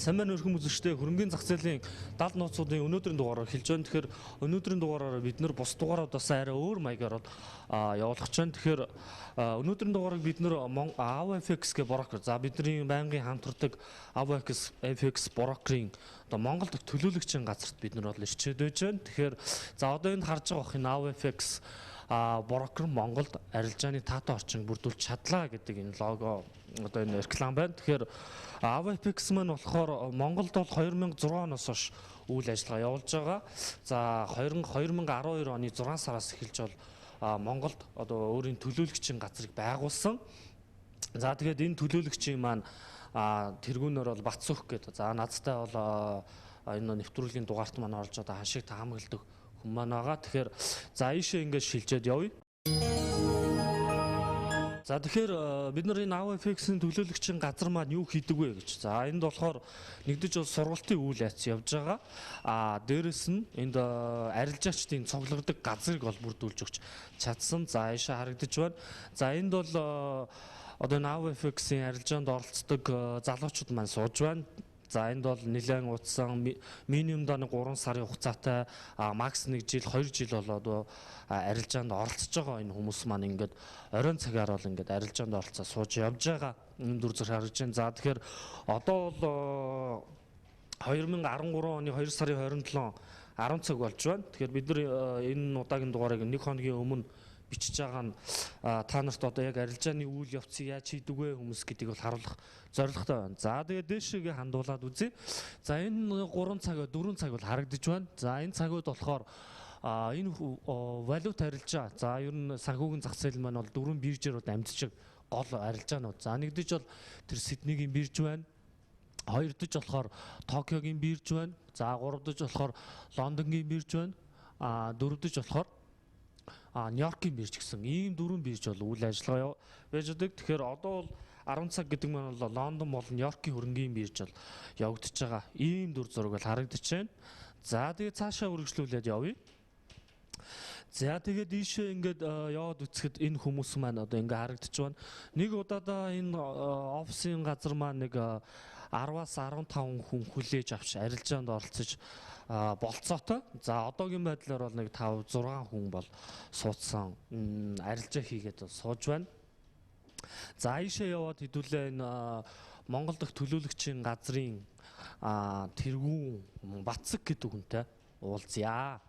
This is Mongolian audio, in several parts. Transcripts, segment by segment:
Сайн байна уу хүмүүстээ хөрөнгөний зах зээлийн 70 нууцуудын өнөөдрийн дугаараар хэлж байна. Тэгэхээр өнөөдрийн дугаараар бид нэр бус дугаараудаас арай өөр маягаар явуулах гэж байна. Тэгэхээр өнөөдрийн дугаарыг бид нэр AvaFX гэх брокер. За бидний байнгын хамтардаг AvaFX брокерийн одоо Монголд төлөөлөгчийн газарт бид нэр ирчээд байж байна. Тэгэхээр за одоо энд харж байгаа энэ AvaFX брокер Монголд арилжааны таатай орчинг бүрдүүлж чадлаа гэдэг энэ лого одоо энэ реклам байна. Тэгэхээр AvaFX маань болохоор Монголд бол 2006 оноос хойш үйл ажиллагаа явуулж байгаа. За 2012 оны 6 сараас эхэлж бол Монголд одоо өөрийн төлөөлөгчийн газрыг байгуулсан. За тэгээд энэ төлөөлөгчийн маань тэргүүнээр бол Бацүх гэдэг. За надтай бол энэ нэвтрүүлгийн дугаарт маань орж одоо хашиг таамагладаг хүн маань байгаа. Тэгэхээр за ийшээ ингэж шилжээд явъя. За тэгэхээр бид нар энэ AvaFX-ийн төлөөлөгчийн газар маань юу хийдэг вэ гэж. За энд болохоор нэгдэж бол сургалтын үйл явц явж байгаа. Дээрэс нь энд арилжаачдын цуглардаг газрыг бол бүрдүүлж өгч чадсан. За ийшээ харагдаж байна. За энд бол одоо энэ AvaFX-ийн арилжаанд оролцдог залуучууд маань сууж байна. За энд бол нэлээд утсан минимумдаа 3 сарын хугацаатай макс 1 жил 2 жил болоод арилжаанд оролцож байгаа энэ хүмүүс маань ингээд оройн цагаар бол ингээд арилжаанд оролцоо сууж явж байгаа энэ дүр зураг харж байна. За тэгэхээр одоо бол 2013 оны 2 сарын 27 10 цаг болж байна. Тэгэхээр бид нар энэ удаагийн дугаарыг 1 хоногийн өмнө бичиж байгаа нь та нарт одоо яг арилжааны үйл явцыг яаж хийдэг вэ хүмүүс гэдгийг бол харуулах зорилготой байна. За тэгээд дээшээгээ хандуулаад үзье. За энэ 3 цаг 4 цаг бол харагдаж байна. За энэ цагууд болохоор энэ валют арилжаа. За ер нь санхүүгийн зах зээл маань бол 4 биржээр амжиж гол арилжаанууд. За нэгдэж бол тэр Сиднейгийн бирж байна. Хоёрдож болохоор Токиогийн бирж байна. За гуравдаж болохоор Лондонгийн бирж байна. Дөрөвдож болохоор Нью-Йоркийн бирж гэсэн ийм 4 бирж бол үйл ажиллагаа байж байгаа. Тэгэхээр одоо бол 10 цаг гэдэг маань бол Лондон болон Нью-Йоркийн хөрөнгөний бирж бол явагдаж байгаа. Ийм дүр зураг бол харагдаж байна. За тэгээд цаашаа үргэлжлүүлээд явъя. За тэгээд ийшээ ингээд яваад үцхэд энэ хүмүүс маань одоо ингээд харагдаж байна. Нэг удаадаа энэ офисын газар маань нэг 10-аас 15 хүн хүлээж авч арилжаанд оролцож болцоотой. За одоогийн байдлаар бол нэг 5-6 хүн бол суудсан арилжаа хийгээд сууж байна. За ийшээ яваад хэдүүлээ энэ Монгол дахь төлөөлөгчийн газрын тэргүүн Бацэг гэдэг хүнтэй уулзъя.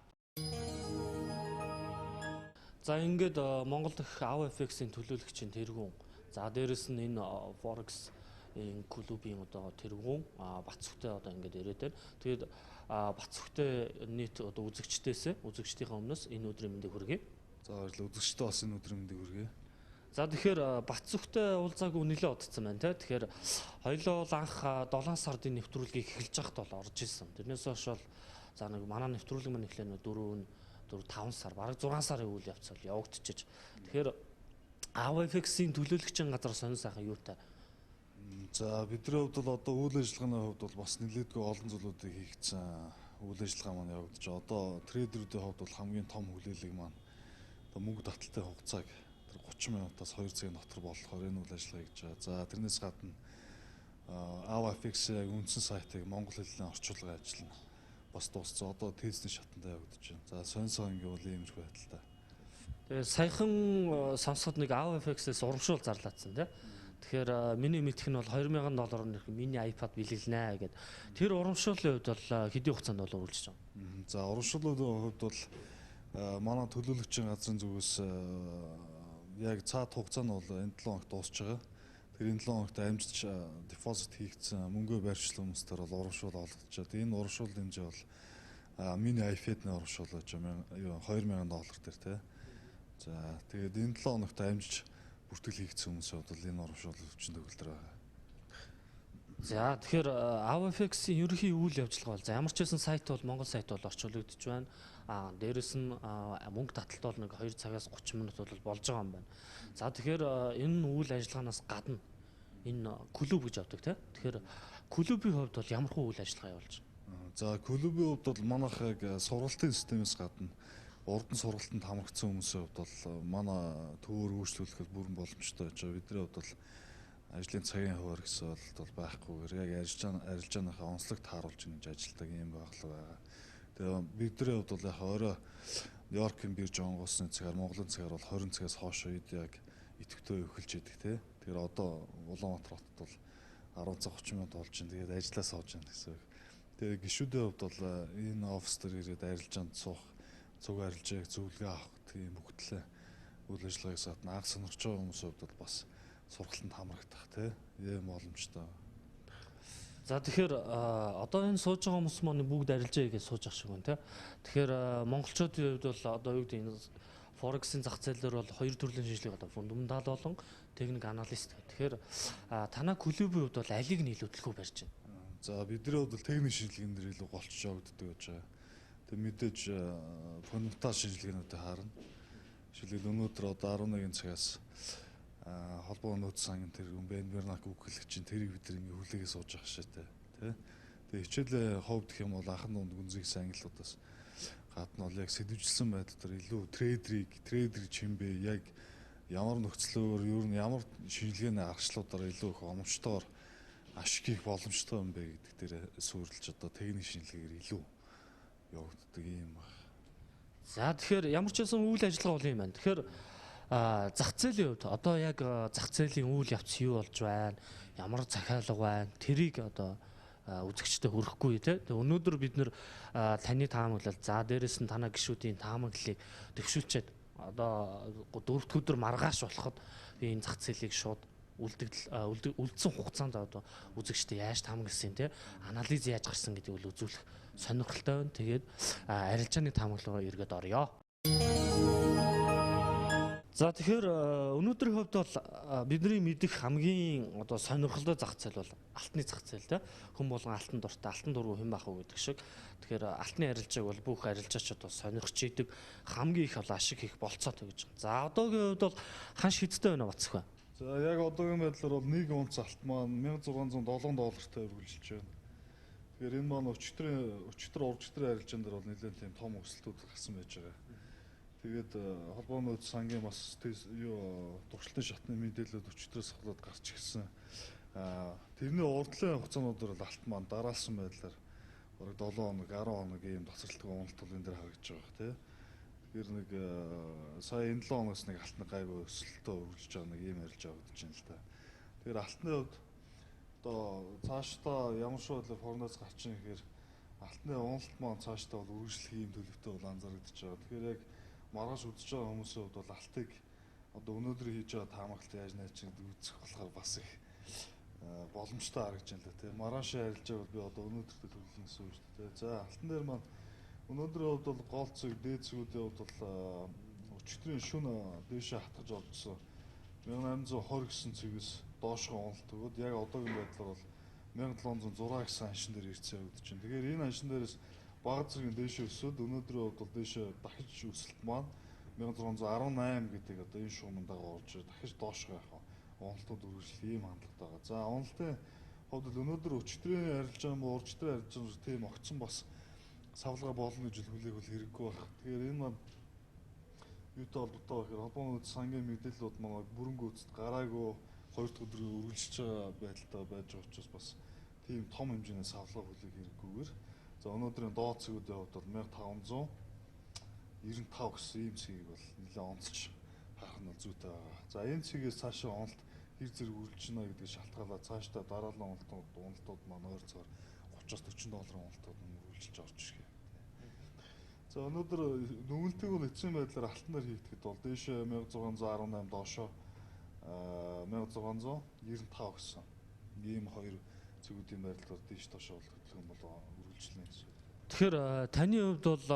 За ингээд Монгол дахь AvaFX-ийн төлөөлөгчийн тэргүүн. За дээрэс нь энэ Forex энэ клубын одоо тэргүүн Бацүхтэй одоо ингээд ирээд байна. Тэгээд Бацүхтэй нийт одоо үзэгчдийнхээ өмнөөс энэ өдрийн мэндийг хүргэе. За баярлалаа. Үзэгчдээ бас энэ өдрийн мэндийг хүргэе. За тэгэхээр Бацүхтэй уулзаагүй нэлээд удацсан байна те. Тэгэхээр хоёулаа бол анх 7 сарын нэвтрүүлгийг эхэлж байхад бол орж исэн. Тэрнээс хойш бол за нэг манай нэвтрүүлэг маань эхлэх 4-5 сар, бараг 6 сарын үйл явц бол явагдчихэж. Тэгэхээр AvaFX-ийн төлөөлөгчийн газар сонир сайхан юутай. За бидний хувьд бол одоо үйл ажиллагааны хувьд бол бас нэлээдгүй олон зүйлүүдийг хийгдсэн үйл ажиллагаа маань явагдаж байгаа. Одоо трейдерүүдийн хувьд бол хамгийн том хүлээлэг маань одоо мөнгө таталтай хугацааг тэр 30 минутаас 2 цагийн дотор болохоор энэ үйл ажиллагаа хийж байгаа. За тэрнээс гадна AvaFX-ийн үндсэн сайтыг монгол хэлээр орчуулгын ажил нь бас дууссан. Одоо тестний шатанд явагдаж байна. За сонь гэвэл иймэрхүү байдалтай. Тэгээ саяхан сонсоход нэг AvaFX-ээс урамшуул зарлаадсан тийм. Тэгэхээр миний мэдэх нь бол $2000 миний iPad бэлгэлнэ гэдэг. Тэр урамшууллын хувьд бол хэдийн хугацаанд бол үргэлжлэж байгаа. За урамшууллын хувьд бол манай төлөөлөгчийн газрын зүгээс яг цаад хугацаа нь бол энэ 7 хоногт дуусч байгаа. Тэр энэ 7 хоногт амжиж депозит хийгдсэн мөнгөө байршлах хүмүүстээр бол урамшуул олгогдчиход энэ урамшуул хэмжээ бол миний iPad-ны урамшуул гэж $2000 дээр тий. За тэгээд энэ 7 хоногт амжиж бүртгэл хийгдсэн хүмүүсийн хувьд энэ урамшуул өвчин төгөлдөр байгаа. За тэгэхээр AvaFX-ийн ерөнхий үйл явдлага бол за ямар ч байсан сайт бол Монгол сайт бол орчуулагдж байна. Дээрэс нь мөнгө таталт бол нэг 2 цагаас 30 минут бол болж байгаа юм байна. За тэгэхээр энэ үйл ажиллагаанаас гадна энэ клуб гэж авдаг тийм. Тэгэхээр клубийн хувьд бол ямар хөө үйл ажиллагаа явуулж байна? За клубийн хувьд бол манайх яг сургалтын системээс гадна урд нь сургалтанд хамрагдсан хүмүүсийн хувьд бол манай төвөөр үйлчлүүлэхэд бүрэн боломжтой байж байгаа. Бидний хувьд бол ажлын цагийн хуваар гэсэн бол байхгүйгээр яг арилжааныхаа онцлогт тааруулж ингэж ажилладаг юм байгалаа байгаа. Тэгээ бидний хувьд бол яг өөрөө Нью-Йоркийн бирж онгоцны цагаар Монголын цагаар бол 20 цагаас хойш үед яг идэвхтэй эхэлж идэг тий. Тэгэхээр одоо Улаанбаатар хотод бол 10 цаг 30 минут болж байна. Тэгээд ажиллаа сууж байна гэсэн үг. Тэгээ гишүүдийн хувьд бол энэ офис дээр ирээд арилжаанд суух, цуг арилжааг зөвлөгөө авах тийм бүгдлээ үйл ажиллагааг саатна. Анх сонирхож байгаа хүмүүсийн хувьд бол бас сургалтанд хамрагдах тий. Ийм боломжтой. За тэгэхээр одоо энэ сууж байгаа хүмүүс маань бүгд арилжаа гэж сууж ах шиг байна тий. Тэгэхээр монголчуудын хувьд бол одоо юу гэдэг энэ Форексийн зах зээл дээр бол хоёр төрлийн шинжилгээ одоо фундаментал болон техник аналист. Тэгэхээр танай клубийн хувьд бол алиг нь илүү төлхөө барьж байна. За бидний хувьд бол техник шинжилгээнд дэр илүү голчж явагддаг гэж байгаа. Тэг мэдээж фундаментал шинжилгээнүүдийг харна. Жишээлбэл өнөөдөр одоо 11 цагаас холбоо нөөц сангийн тэргүүн Бенбернак үхэлэгчийн тэрийг бид ингээ хүлээгээ сууж ах шээтэй тий. Тэгээ хичээлээ ховд гэх юм бол анхан дунд гүнзгий ангиллуудаас гадна бол яг сэдвжилсэн байдлаар илүү трейдерийг чимбэ яг ямар нөхцлөөр ер нь ямар шинжилгээний аргачлалуудаар илүү их оновчтойгоор ашиг хийх боломжтой юм бэ гэдэг дээр суурилж одоо техник шинжилгээгээр илүү явагддаг юм байна. За тэгэхээр ямар ч байсан үйл ажиллагаа бол юм байна. Тэгэхээр зах зээлийн хувьд одоо яг зах зээлийн үйл явц юу болж байна? Ямар захиалга байна? Тэрийг одоо үзэгчдэд хүрэхгүй тий. Тэгээ өнөөдөр бид нэр таны таамаглал за дээрэс нь танай гишүүдийн таамаглалыг төвшүүлчихэд одоо 4-р өдөр маргааш болоход би энэ зах зээлийг шууд үлдсэн хугацаанд одоо үзэгчдэд яаж таамагласан тий. Анализ яаж гарсан гэдгийг бол үзүүлэх сонирхолтой байна. Тэгээд арилжааны таамаглалаа эргээд орё. За тэгэхээр өнөөдрийн хувьд бол бидний мэдих хамгийн одоо сонирхолтой зах зээл бол алтны зах зээл те. Хүн болгон алтан дуртай, алтан дургу хэн бах уу гэдэг шиг. Тэгэхээр алтны арилжааг бол бүх арилжаачид бол сонирхож идэг хамгийн их бол ашиг хийх болцоотой гэж байна. За одоогийн хувьд бол ханш хэдтэй байна бацх вэ? За яг одоогийн байдлаар бол 1 унц алт маань $1607 өргөлжилж байна. Тэгэхээр энэ маань өчтөр уржтрын арилжаан дээр бол нэлээд тийм том өсөлтүүд гарсан байж байгаа. Тэгээд холбооны нөөц сангийн бас туршилтын шатны мэдээлэлүүд өчтөрөөс эхлээд гарч ирсэн. Тэрний урдлын хугацаануудаар бол алт маань дараалсан байдлаар бараг 7 хоног, 10 хоног ийм тасралтгүй уналтууд энэ дээр харагдаж байгаа тий. Тэгэхээр нэг сая энэ 7 хоногоос нэг алтны гайгүй өсөлтөө үргэлж байгаа нэг ийм арилж авагдаж байна л да. Тэгэхээр алтны хувьд одоо цаашдаа ямар шиг байдлаар формоос гарчин гэхээр алтны уналт маань цаашдаа бол үргэлжлэх ийм төлөвтэй бол анзаарэгдэж байгаа. Тэгэхээр яг маргааш үзэж байгаа хүмүүсийн хувьд бол алтыг одоо өнөөдөр хийж байгаа таамаглалт яаж найж гэдэг үзэх болохоор бас их боломжтой харагдаж байна л да. Маргаашийн арилжааг бол би одоо өнөөдөр төлөвлөн гэсэн үг шүү дээ. За алтан дээр маань өнөөдрийн хувьд бол гол цэг, дээд цэгүүдийн хувьд бол өчигдрийн шөнө дээшээ хатгаж олжсон 1820 гэсэн цэгээс доошгоо уналт өгөөд яг одоогийн байдлаар бол 1706 гэсэн аншин дээр ирсэн явагдаж байна. Тэгэхээр энэ аншин дээрээс бага зэргийн дээшээ өсөөд өнөөдрийн хувьд бол дээшээ дахиж өсөлт маань 1618 гэдэг одоо энэ шугамын дагуу орж дахиж доошгоо явах уналтууд үргэлжлэх ийм хандлага байгаа. За уналтын хувьд бол өнөөдөр өчигдрийн арилжаан ба уржтрын арилжаан тийм огцон бас савлага болно гэж хүлээх хэрэггүй байна. Тэгэхээр энэ маань юутай холбоотой гэхээр холбооны сангийн мэдээллүүд манай бүрэн гүйцэд гараагүй 2 дахь өдрөө үргэлжлэж байгаа байдалтай байж байгаа учраас бас тийм том хэмжээний савлага хүлээх хэрэггүйгээр за өнөөдрийн доод цэгүүдийн хувьд бол 1595 гэсэн ийм цэгийг бол нэлээд онцлж харах нь бол зүйтэй байгаа. За энэ цэгээс цаашаа уналт хэр зэрэг үргэлж байна гэдгийг шалтгаалаад цаашдаа дараалал уналтууд маань ойрцоор $30-40 уналтууд нь үргэлжилж орж ирэх. За өнөөдөр нүгэлтийг бол эцсийн байдлаар алтнаар хийгдэхэд бол дээшээ 1618 доошоо 1695 гэсэн ийм хоёр цэгүүдийн байдлаар дээш доошоо хөдлөх юм бол үргэлжлэнэ гэсэн. Тэгэхээр таны хувьд бол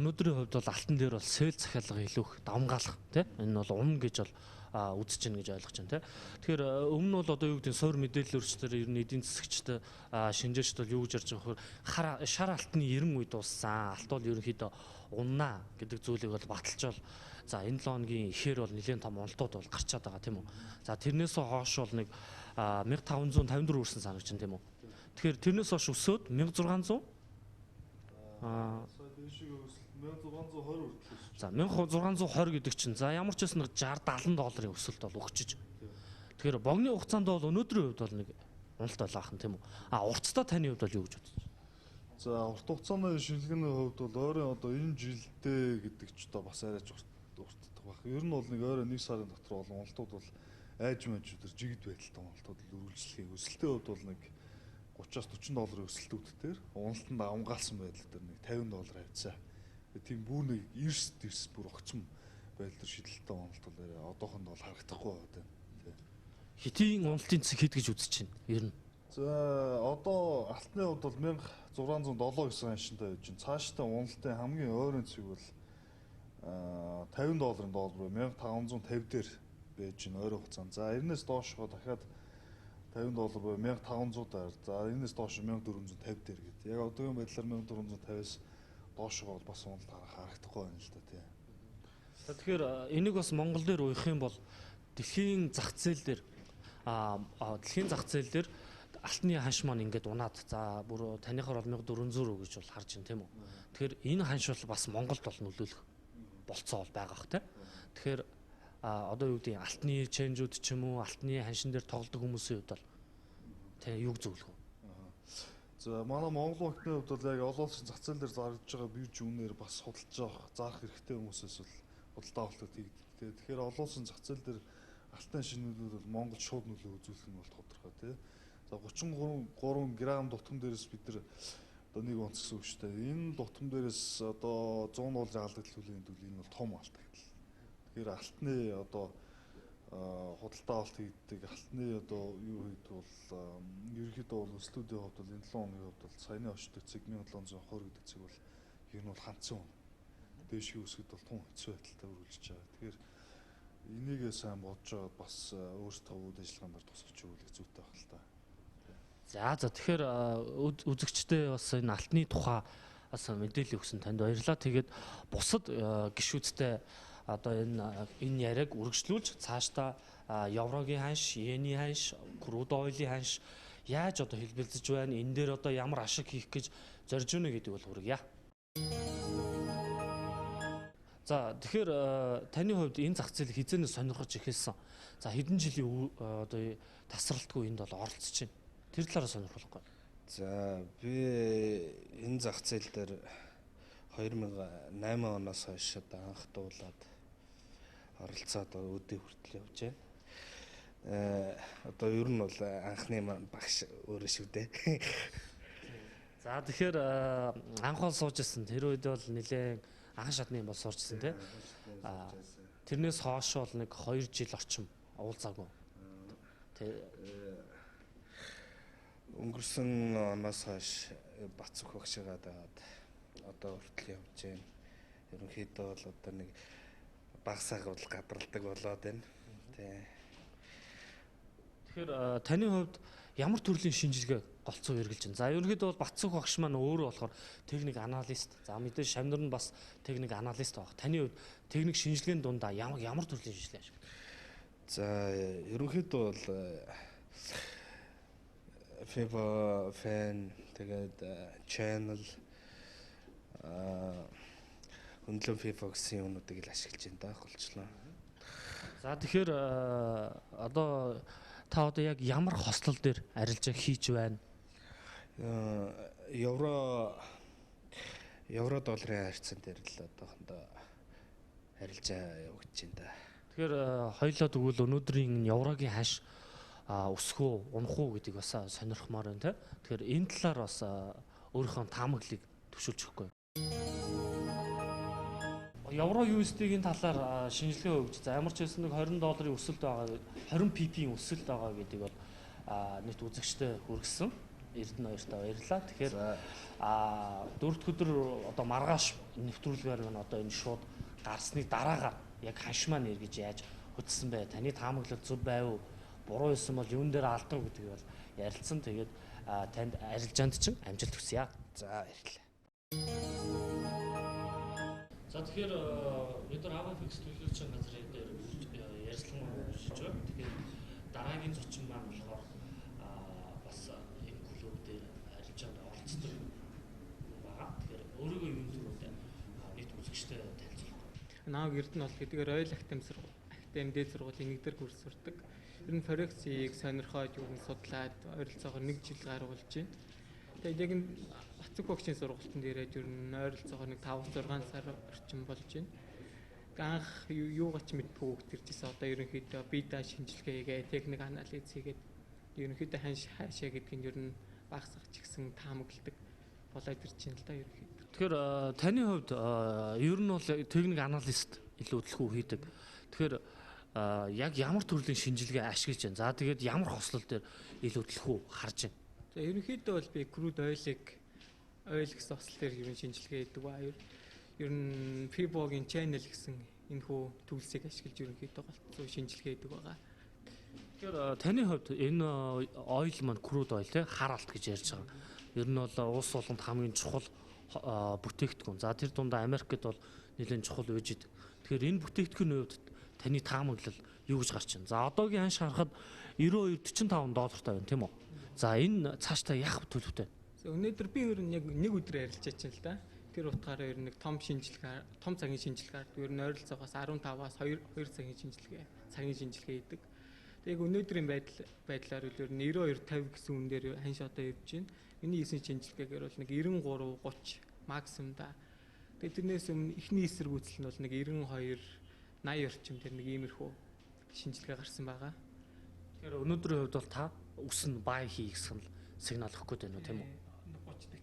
өнөөдрийн хувьд бол алтан дээр бол сэл захиалга илүү их давмгаалах тий. Энэ бол унна гэж бол үзэж гин гэж ойлгож байна тий. Тэгэхээр өмнө нь бол одоо юу гэдэг нь суур мэдээлэл өрчтөр ер нь эдийн засагчд шинжээчд бол юу гэж ярьж байгаа вэ? Шар алтны 90 үе дууссан. Алт бол ерөнхийдөө уннаа гэдэг зүйлийг бол баталж бол за энэ 7 хоногийн ихээр бол нэлээд том уналтууд бол гарчаад байгаа тийм үү. За тэрнээс хойш бол нэг 1554 хүрсэн санагч байна тийм үү. Тэгэхээр тэрнээс хойш өсөөд 1600 дээшээ өсөлт 1620 хүртэл. За 1620 гэдэг чинь за ямар ч байсан $60-70 өсөлт бол өгчөж. Тэгэхээр богино хугацаанд бол өнөөдрийн хувьд бол нэг уналт байлгаах нь тийм үү? Уртдаа таны хувьд бол юу гэж бодож байна? За урт хугацааны шинжилгээний хувьд бол ойрын одоо энэ жилдээ гэдэг ч одоо бас арайч уртдах байх. Ер нь бол нэг ойрын 1 сарын дотор бол уналтууд бол айж өдөр жигд байдалтай уналтууд үргэлжлэхийг өсөлтийн хувьд бол нэг 30-аас 40 долларын өсөлтүүдээр уналтанд авангаалсан байдал дээр нэг 50 доллар авцаа. Тийм бүр нэг эрс бүр огцом байдал шидэлтэй уналт бол одоохонд бол харагдахгүй байна. Хэтийн уналтын цэг хэд гэж үзэж байна? Ер нь. За одоо алтны хувьд бол 1607 гэсэн аншинтай байж байна. Цаашдаа уналтын хамгийн ойрын цэг бол 50 долларын доллар 1550 дээр байж байна ойрын хугацаанд. За энэс доошгоо дахиад 50 доллар буюу 1500 дээр. За энэс доош 1450 дээр гэдэг. Яг одоогийн байдлаар 1450-аас доошгоо бас уналт харагдахгүй байна л да тий. Тэгэхээр энийг бас Монгол дээр уух юм бол дэлхийн зах зээл дээр алтны ханш маань ингээд унаад за бүр таныхаар бол 1400 гэж бол харж байна тийм үү. Тэгэхээр энэ ханш бол бас Монголд бол нөлөөлөх болцоо бол байгаа хэ. Тэгэхээр одоо юу гэдэг алтны ченжүүд ч юм уу алтны ханшин дээр тоглодог хүмүүсийн хувьд бол тань юг зөвлөх вэ? За манай Монгол банкны хувьд бол яг олон улсын зах зээл дээр зарж байгаа бирж үнээр бас худалдаж авах зарах хэрэгтэй хүмүүсээс бол худалдаа авалтад хийгддэг. Тэгэхээр олон улсын зах зээл дээр алтын шинэлүүд бол Монгол шууд нөлөө үзүүлэх нь бол тодорхой тий. За 33 грамм дутам дээрээс бид нар одоо нэг онц гэсэн үг шүү дээ. Энэ дутам дээрээс одоо 100 долларын алдагдлын хүлээгээд бол энэ бол том алдагдлал. Тэгэхээр алтны одоо худалдаа авалт хийгддэг алтны одоо юу хийдэг бол ерөнхийдөө бол өслүүдийн хувьд бол энэ 7 хоногийн хувьд бол саяны очдог цэг 1720 гэдэг цэг бол ер нь бол хандсан байна. Дээшгийн үсгэд бол тун хэцүү байдалтай үргэлжлэж байгаа. Тэгэхээр энийг сайн бодож аваад бас өөрсдөө үйл ажиллагаанд тусгаж өгөх зүйтэй байх л та. За тэгэхээр үзэгчдээ бас энэ алтны тухай бас мэдээлэл өгсөн танд баярлалаа. Тэгээд бусад гишүүдтэй одоо энэ яриаг үргэлжлүүлж цаашдаа еврогийн ханш, йений ханш, крууд ойлын ханш яаж одоо хэлбэлзэж байна? Энэ дээр одоо ямар ашиг хийх гэж зорж байна гэдэг бол хүргье. За тэгэхээр таны хувьд энэ зах зээл хизээнээс сонирхож эхэлсэн. За хэдэн жилийн одоо тасралтгүй энд бол оролцож байна. Тэр талаараа сонирхолтой. За би энэ зах зээл дээр 2008 оноос хойш анх дуулаад оролцоод өдөө хүртэл явж байна. Одоо ер нь бол анхны багш өөрөө шүү дээ. За тэгэхээр анх бол сууж ирсэн. Тэр үед бол нэлээд анхан шатны бол суурчсан тий. Тэрнээс хойш бол нэг 2 жил орчим уулзаагүй. Өнгөрсөн оноос хойш Бацүх багшигаа дагаад одоо хүртэл явж байна. Ерөнхийдөө бол одоо нэг багсаага бол гадралдаг болоод байна. Тэгэхээр таны хувьд ямар төрлийн шинжилгээ голцоо эргэлж байна? За ерөнхийдөө бол Бацүх багш маань өөрөө болохоор техник аналист. За мэдээж Шамнар нь бас техник аналист баг. Таны хувьд техник шинжилгээний дундаа ямар төрлийн шинжилгээ ашиг? За ерөнхийдөө бол FIFA fan тэгээд channel хөндлөн FIFA гэсэн юмнуудыг л ашиглаж байна да голчлоо. За тэгэхээр одоо та одоо яг ямар хослол дээр арилжаа хийж байна? Евро долларын харьцан дээр л одоохондоо арилжаа явагдаж байна да. Тэгэхээр хоёулаа тэгвэл өнөөдрийн еврогийн ханш өсөх үү, унах уу гэдгийг бас сонирхмаар байна те. Тэгэхээр энэ талаар бас өөрийнхөө таамаглалыг төвшүүлж өгөхгүй. Евро USD-ийн талаар шинжилгээ өгч за ямар ч байсан нэг 20 долларын өсөлт байгаа, 20 PP-ийн өсөлт байгаа гэдгийг бол нийт үзэгчтэй хүргэсэн. Эрдэнэ баяртай баярлалаа. Тэгэхээр дөрөвд өдөр одоо маргааш нэвтрүүлгээр маань одоо энэ шууд гарсны дараагаар яг ханш маань эргэж яаж хөдөлсөн бэ? Таны таамаглал зөв байв уу? Буруу байсан бол юун дээр алдав гэдгийг бол ярилцсан. Тэгээд танд арилжаанд чинь амжилт хүсье. За баярлалаа. За тэгэхээр бид нар Avafix төлөөлөгчийн газрын дээр ярилцлага хийж байгаа. Тэгэхээр дараагийн зочин маань болохоор бас энэ клуб дээр арилжаанд оролцдог байгаа. Тэгэхээр өөрийгөө юун төрөнд нийт үзэгчтэй танилцуулах. Нааг Эрдэнэ бол хэдийгээр ойл актем дээд сургуулийн 1 дээр курс сурдаг. Ер нь Forex-ийг сонирхоод юу нэг судлаад ойролцоогоор 1 жил гаргуулж байна. Тэгээд яг энэ Бацэг багшийн сургалтанд ирээд ер нь ойролцоогоор нэг 5-6 сар орчим болж байна. Анх юугаач мэдгүй хөгтөржсэн. Одоо ерөнхийдөө бида шинжилгээгээ, техник анализ хийгээд ерөнхийдөө хаашаа гэдгийг ер нь багсах ч гэсэн таамагладаг болоод ирж байна л да ерөнхийдөө. Тэгэхээр таны хувьд ер нь бол техник аналист илүү төлхөө хийдэг. Тэгэхээр яг ямар төрлийн шинжилгээ ашиглаж байна? За тэгээд ямар хослол дээр илүү төлхөө харж байна? За ерөнхийдөө бол би crude oil гэсэн осол дээр ер нь шинжилгээ хийдэг ба ер нь Fibo-гийн channel гэсэн энэ хүү төвлөсийг ашиглаж ерөнхийдөө голцоо шинжилгээ хийдэг байгаа. Тэгэхээр таны хувьд энэ oil маань crude oil те хараалт гэж ярьж байгаа. Ер нь бол улс болгонд хамгийн чухал бүтээгдэхүүн. За тэр дундаа Америкт бол нэлээд чухал үеж идэг. Тэгэхээр энэ бүтээгдэхүүний хувьд таны таамаглал юу гэж гарч байна? За одоогийн анш харахад 92-45 доллартай байна тийм үү? За энэ цаашдаа яах төлөвтэй байна? Өнөөдөр би ер нь яг нэг өдөр ярилцаж байна л да. Тэр утгаараа ер нь нэг том цагийн шинжилгээгээр ер нь ойролцоогоос 15-аас 2 цагийн шинжилгээ хийдэг. Яг өнөөдрийн байдлаар ер нь 92-50 гэсэн үн дээр ханш одоо явж байна. Миний хийсэн шинжилгээгээр бол нэг 93-30 максимум да. Тэгээд тэрнээс өмнө эхний эсэргүүцэл нь бол нэг 92-80 орчим дээр нэг иймэрхүү шинжилгээ гарсан байгаа. Тэгэхээр өнөөдрийн хувьд бол та өснө бай хий гэсэн сигнал өгөх гээд байна уу тийм үү?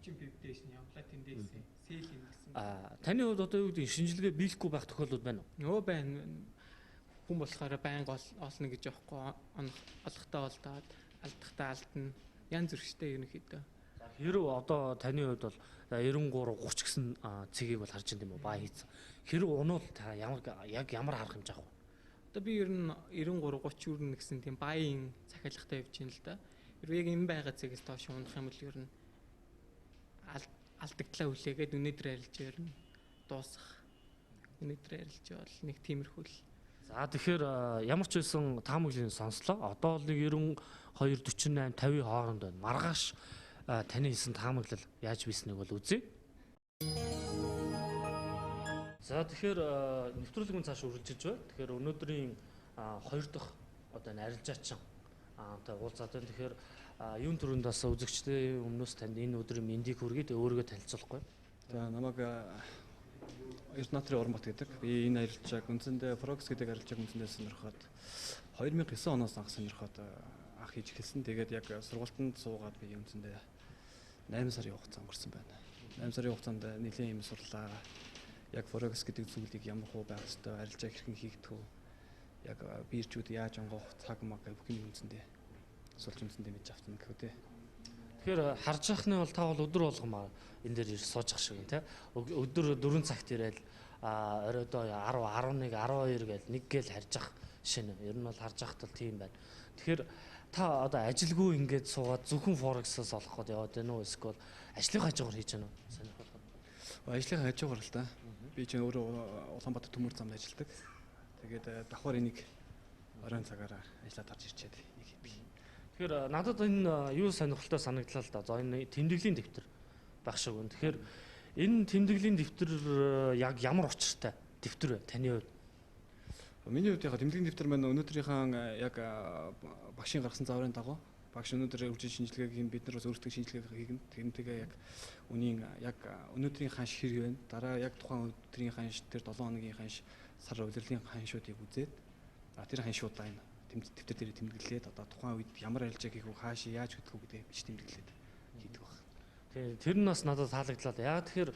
30-40 пип дээш нь явлаа тэндээсээ сэл юм гэсэн. Таны хувьд одоо юу гэдэг шинжилгээ биелэхгүй байх тохиолдол байна уу? Нөө байна. Хүн болохоор байнга олно гэж явахгүй олохтой олдоод алдахтаа алдна. Янз бүрштэй ерөнхийдөө. За хэрв одоо таны хувьд бол 93-30 гэсэн цэгийг бол харж байгаа юм уу бай хийсэн. Хэрв унвал та ямар арга хэмжээ авах вэ? Одоо би ер нь 93-30 үрнэ гэсэн тийм баян захиалгатай явж байна л да. Яг энэ байгаа цэгээс доош унах юм бол ер нь алдагдлаа хүлээгээд өнөөдөр арилж ер нь дуусах. Өнөөдөр арилж бол нэг тиймэрхүү л. За тэгэхээр ямар ч байсан таамаглалыг сонслоо. Одоо бол нэг 92-48 50 хооронд байна. Маргааш таны хийсэн таамаглал яаж бийснийг бол үзье. За тэгэхээр нэвтрүүлэг нь цааш үргэлжлэж байна. Тэгэхээр өнөөдрийн 2 дахь одоо энэ арилжаачин та уулзаад байна. Тэгэхээр юун төрөнд бас үзэгчдийн өмнөөс танд энэ өдрийн мэндийг хүргээд өөрийгөө танилцуулахгүй. За намайг Эрдэнэтрийн Урмбат гэдэг. Би энэ арилжааг үндсэндээ Forex гэдэг арилжааг үндсэндээ сонирхоод 2009 оноос анх сонирхоод анх хийж эхэлсэн. Тэгээд яг сургалтанд суугаад би үндсэндээ 8 сарын хугацаа өнгөрсөн байна. 8 сарын хугацаанд нэлийн юм сурлаа. Яг Forex гэдэг зүйлийг ямар хөө байх ёстой, арилжаа хэрхэн хийгдэх вэ? Яг биерчүүд яаж онгох, цаг маг бүх юм үндсэндээ суулж үндсэндээ мэдж автана гэхүү те. Тэгэхээр харж байхны бол та бол өдөр болгомо энэ дээр сууж ах шиг тийм. Өдөр 4 цагт ирээд оройдоо 10, 11, 12 гээл нэг гээл харж ах шинэ. Ер нь бол харж ахт бол тийм байна. Тэгэхээр та одоо ажилгүй ингээд суугаад зөвхөн Forex-аас олох гээд яваад байна уу? Эсвэл ажлын хажуугаар хийж байна уу? Сонирхолтой. Ажлын хажуугаар л да. Би чинь өөрөө Улаанбаатар төмөр замд ажилладаг. Тэгээд давхар энийг оройн цагаараа ажиллаад гарч ирчээд нэг хийдэг. Тэгэхээр надад энэ юу сонирхолтой санагдлаа л да. За энэ тэмдэглэлийн дэвтэр байх шиг байна. Тэгэхээр энэ тэмдэглэлийн дэвтэр яг ямар учиртай дэвтэр вэ таны хувьд? Миний хувьд яг тэмдэглэлийн дэвтэр маань өнөөдрийнхээ яг багшийн гаргасан зааврын дагуу багш өнөөдөр үржин шинжилгээг бид нар бас өөрсдөө шинжилгээ хийгэн. Тэгнтэйгээ яг үнийн яг өнөөдрийн ханш хэрэг байна. Дараа яг тухайн өдрийн ханш тэр 7 хоногийн ханш сар удирлын ханшуудыг үзээд тэр ханшуудаа энэ дэвтэр дээр тэмдэглээд одоо тухайн үед ямар арилжааг хийх вэ, хааш яаж хөдлөх вэ гэдэг биш тэмдэглээд хийдэг баг. Тэгээ тэр нь бас надад таалагдлаа. Яг тэгэхээр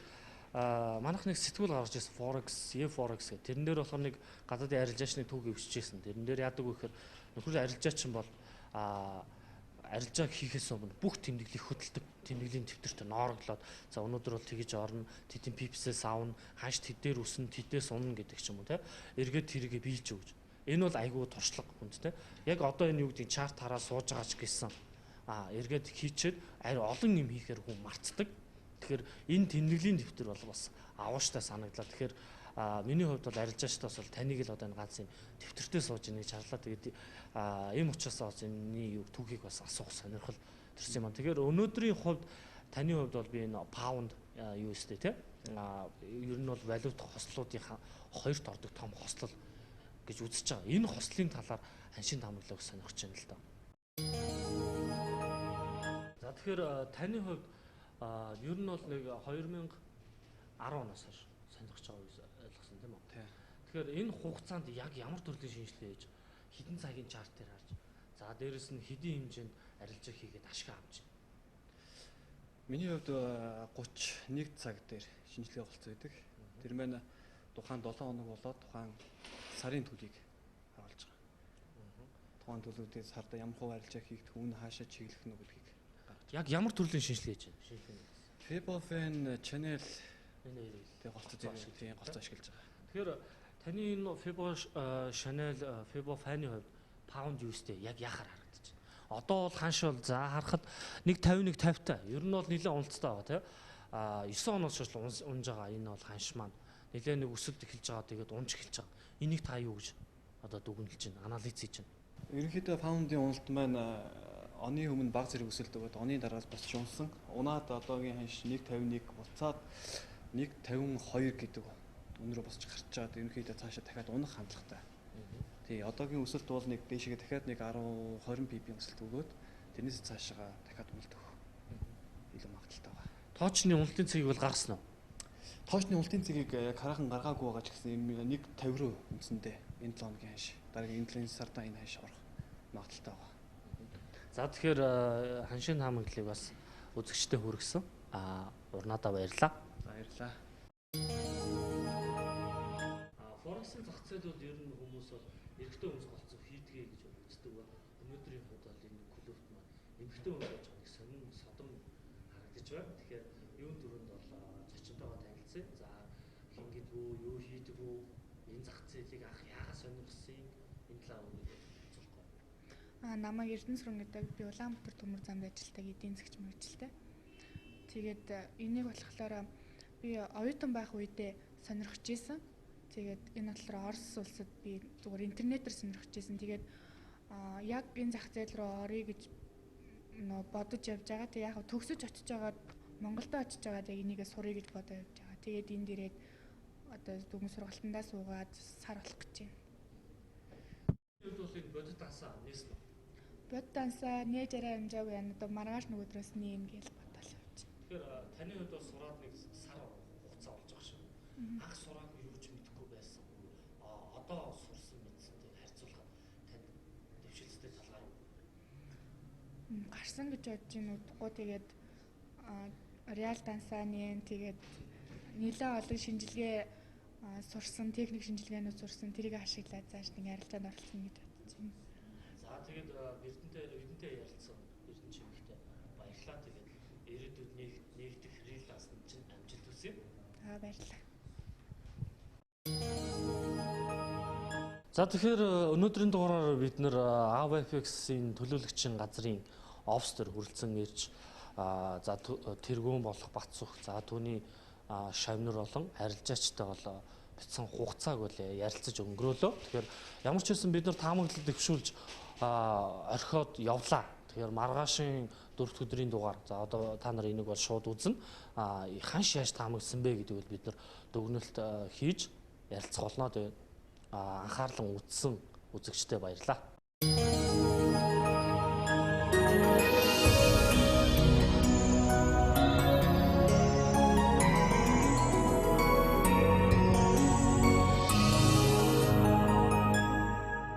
манайх нэг сэтгүүл гаргаж ирсэн Forex, Forex гэх. Тэрэн дээр болохоор нэг гадаадын арилжаачны түүхийг өсчихсэн. Тэрэн дээр яадаг вэ гэхээр нөхөр арилжаач нь бол арилжааг хийхээс өмнө бүх тэмдэглэлийг хөдөлдөг. Тэмдэглэлийн дэвтэрт ноороглоод за өнөөдөр бол тэгж орно, тэдний пипсээс авна, ханш тэдээр үснэ, тэдээс унна гэдэг ч юм уу те. Эргээд тэрийгэ биелж өгч. Энэ бол айгүй туршлага хүнд те. Яг одоо энэ юу гэдэг чарт хараа сууж байгаач гэсэн. Эргээд хийчээд ари олон юм хийхээр хүн мартдаг. Тэгэхээр энэ тэмдэглэлийн дэвтэр бол бас авууштай санагдлаа. Тэгэхээр миний хувьд бол арилжаачтаас бол таныг л одоо энэ ганц юм дэвтэртээ сууж ийнэ гэж харлаа. Тэгээд ийм учраас бас энэний түүхийг бас асуух сонирхол төрсөн юм аа. Тэгэхээр өнөөдрийн хувьд таны хувьд бол би энэ паунд USD те ер нь бол валют хослолуудынхаа хоёрт ордог том хослол гэж үзэж байгаа. Энэ хослын талаар ханшийн таамаглалыг сонирхож байна л да. За тэгэхээр таны хувьд ер нь бол нэг 2010 оноос хойш сонирхож байгааг ойлгосон тийм үү? Тий. Тэгэхээр энэ хугацаанд яг ямар төрлийн шинжилгээ хийж хэдэн цагийн чарт дээр харж за дээрэс нь хэдийн хэмжээнд арилжаа хийгээд ашиг авч байна. Миний хувьд 31 цаг дээр шинжилгээ болцсон байдаг. Тэр маань тухайн 7 хоног болоод тухайн сарын төлийг харуулж байгаа. Тухайн төлөвдөө сарда ямар хувь арилжаа хийгдэх, үн хаашаа чиглэх нь гэдгийг гаргаж. Яг ямар төрлийн шинжилгээ хийж байна? Шинжилгээ. Febofen channel Энэ хоёрыг. тэг голцоо ашиглаж байгаа. Тэгэхээр таны энэ Febo Chanel Febo Fan-ы хувьд pound use-тэй яг яхаар харагдаж байна. Одоо бол ханш бол за харахад 1.51 50-тай. Ер нь бол нэлээд унцтай байгаа тийм. 9 оноос хойш унж байгаа энэ бол ханш маань нэлээд нэг өсөлт эхэлж байгаа. Тэгээд унж эхэлж байгаа. Энийг та юу гэж одоо дүгнэлж байна? Анализ хийж байна. Ерөнхийдөө паундын уналт маань оны өмнө баг зэрэг өсөлт өгөөд оны дараас босч унсан. Унаад одоогийн ханш 1.51 буцаад 1.52 гэдэг өнрөө босч гарч байгаа. Ерөнхийдөө цаашаа дахиад унах хандлагатай. Тий, одоогийн өсөлт бол нэг дээшгээ дахиад нэг 10 20 pp өсөлт өгөөд тэрнээс цаашаа дахиад уналт өгөх. Илүү магадaltaй байгаа. Тоочны уналтын цэгийг бол гаргасан уу? Тоочны уналтын цэгийг яг хараахан гаргаагүй байгаа ч гэсэн 1.50 руу үндсэндээ энэ 7 хоногийн ханш дараагийн энэ сарда энэ ханш орох магадaltaй байгаа. За тэгэхээр ханшийн таамаглалыг бас үзэгчтэй хүргэсэн. Урнаадаа баярлалаа. За баярлалаа. Форексын зах зээл бол ер нь хүмүүс бол эрэгтэй хүмүүс голцоо хийдгээ гэж үздэг ба. Өнөөдрийн хувьд бол энэ клубт маань эмэгтэй хүмүүс болж байгаа нэг сонин содом харагдаж байна. Тэгэхээр юун дөрөнд бол зочинтойгоо танилцъя. За хингэдгүү, юу хийдгүү, энэ зах зээлийг анх яагаад сонирхсан энэ талаар өгөөд хэлцүүлэхгүй. Намайг Эрдэнэ сүрэн гэдэг би Улаанбаатар төмөр замд ажилладаг эдийн засгч мэргэжилтэй. Тэгээд энийг болохоор би оюутан байх үедээ сонирхож исэн. Тэгээд энэ болохоор Орос улсад би зүгээр интернетээр сонирхож исэн. Тэгээд яг энэ зах зээл рүү орё гэж бодож явж байгаа. Тэг яг төгсөж очиж байгаа Монголд очиж байгаа яг энийгээ сурыг гэж бодож явж байгаа. Тэгээд энд ирээд одоо дүнгийн сургалтандаа суугаад сар болох гэж байна. Энд бол энэ бодит дансаа нээсэн. Бодит дансаа нээж арай амжаагүй байна. Одоо маргааш нөгөөдрөөс нэм гэж бодож явж байна. Тэгэхээр таны хувьд бол сураад нэг сар хугацаа болж байгаа шүү. Анх сураад юу ч мэдэхгүй байсан. Одоо сурсан мэдсэнтэй харьцуулахад танд дэвшилттэй талгаар гарсан гэж бодож байна удахгүй. Тэгээд реал дансаа нээн тэгээд нэлээд олон шинжилгээ сурсан, техник шинжилгээнүүд сурсан, тэрийг ашиглаад зааш нэг арилжаанд оролцсон гэж бодож байна. За тэгээд Эрдэнэтэй ярилцсан. Эрдэнэ чимэгтэй баярлалаа. Тэгээд ирээдүйд нэгдэх реланс чинь амжилт хүсье. Баярлалаа. За тэгэхээр өнөөдрийн дугаараар бид нэр AVFX-ийн төлөөлөгчийн газрын офс төр хүрэлцэн ирж за тэргүүн болох Батцөх за түүний шавнар болон арилжаачтай бол битсэн хугацааг бол ярилцаж өнгөрөөлөө. Тэгэхээр ямар ч хэлсэн бид нар таамаглалд дэвшүүлж орхиод явлаа. Тэгэхээр маргаашийн 4 өдрийн дугаар за одоо та нар энийг бол шууд үзнэ. Ханш яаж таамагласан бэ гэдгийг бол бид нар дүгнэлт хийж ярилцах болно. Тэгээд анхаарлан үзсэн үзэгчтэй баярлалаа.